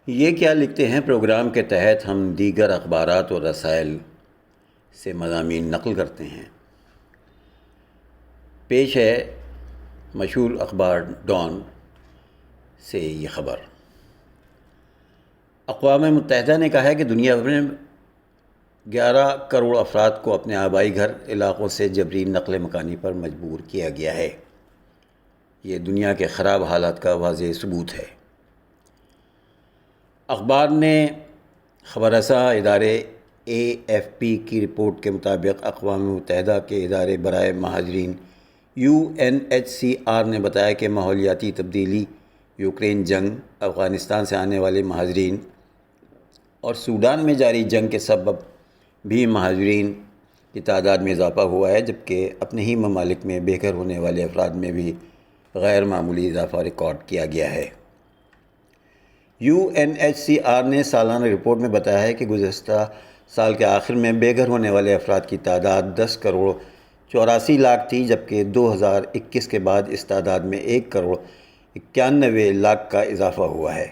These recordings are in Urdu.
یہ کیا لکھتے ہیں پروگرام کے تحت ہم دیگر اخبارات اور رسائل سے مضامین نقل کرتے ہیں۔ پیش ہے مشہور اخبار ڈان سے یہ خبر۔ اقوام متحدہ نے کہا ہے کہ دنیا بھر میں 11 کروڑ افراد کو اپنے آبائی گھر علاقوں سے جبری نقل مکانی پر مجبور کیا گیا ہے۔ یہ دنیا کے خراب حالات کا واضح ثبوت ہے۔ اخبار نے خبر رساں ادارے AFP کی رپورٹ کے مطابق اقوام متحدہ کے ادارے برائے مہاجرین UNHCR نے بتایا کہ ماحولیاتی تبدیلی، یوکرین جنگ، افغانستان سے آنے والے مہاجرین اور سوڈان میں جاری جنگ کے سبب بھی مہاجرین کی تعداد میں اضافہ ہوا ہے، جبکہ اپنے ہی ممالک میں بے گھر ہونے والے افراد میں بھی غیر معمولی اضافہ ریکارڈ کیا گیا ہے۔ UNHCR نے سالانہ رپورٹ میں بتایا ہے کہ گزشتہ سال کے آخر میں بے گھر ہونے والے افراد کی تعداد 10 کروڑ 84 لاکھ تھی، جبکہ 2021 کے بعد اس تعداد میں 1 کروڑ 91 لاکھ کا اضافہ ہوا ہے،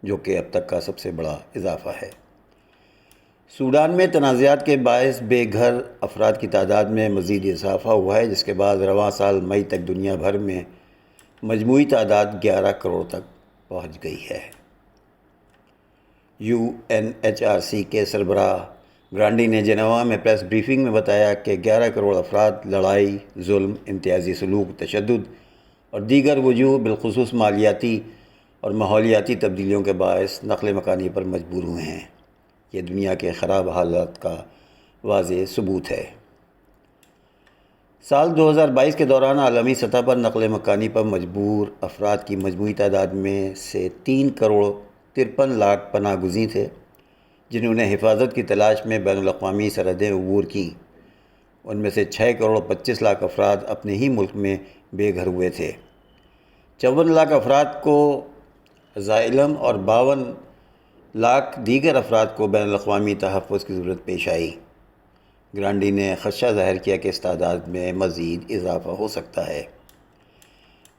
جو کہ اب تک کا سب سے بڑا اضافہ ہے۔ سوڈان میں تنازعات کے باعث بے گھر افراد کی تعداد میں مزید اضافہ ہوا ہے، جس کے بعد رواں سال مئی تک دنیا بھر میں مجموعی تعداد 11 کروڑ تک پہنچ گئی ہے۔ UNHRC کے سربراہ گرانڈی نے جنیوا میں پریس بریفنگ میں بتایا کہ 11 کروڑ افراد لڑائی، ظلم، امتیازی سلوک، تشدد اور دیگر وجوہ بالخصوص مالیاتی اور ماحولیاتی تبدیلیوں کے باعث نقل مکانی پر مجبور ہوئے ہیں۔ یہ دنیا کے خراب حالات کا واضح ثبوت ہے۔ سال 2022 کے دوران عالمی سطح پر نقل مکانی پر مجبور افراد کی مجموعی تعداد میں سے 3 کروڑ 53 لاکھ پناہ گزین تھے، جنہوں نے حفاظت کی تلاش میں بین الاقوامی سرحدیں عبور کیں۔ ان میں سے 6 کروڑ 25 لاکھ افراد اپنے ہی ملک میں بے گھر ہوئے تھے۔ 54 لاکھ افراد کو اسائلم اور 52 لاکھ دیگر افراد کو بین الاقوامی تحفظ کی ضرورت پیش آئی۔ گرانڈی نے خدشہ ظاہر کیا کہ اس تعداد میں مزید اضافہ ہو سکتا ہے۔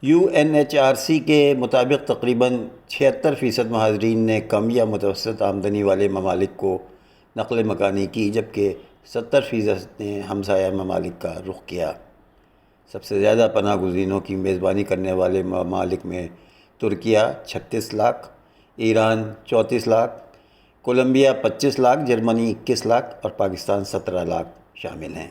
UNHRC کے مطابق تقریباً 76% مہاجرین نے کم یا متوسط آمدنی والے ممالک کو نقل مکانی کی، جبکہ 70% نے ہمسایہ ممالک کا رخ کیا۔ سب سے زیادہ پناہ گزینوں کی میزبانی کرنے والے ممالک میں ترکیہ 36 لاکھ، ایران 34 لاکھ، کولمبیا 25 لاکھ، جرمنی 21 لاکھ اور پاکستان 17 لاکھ شامل ہیں۔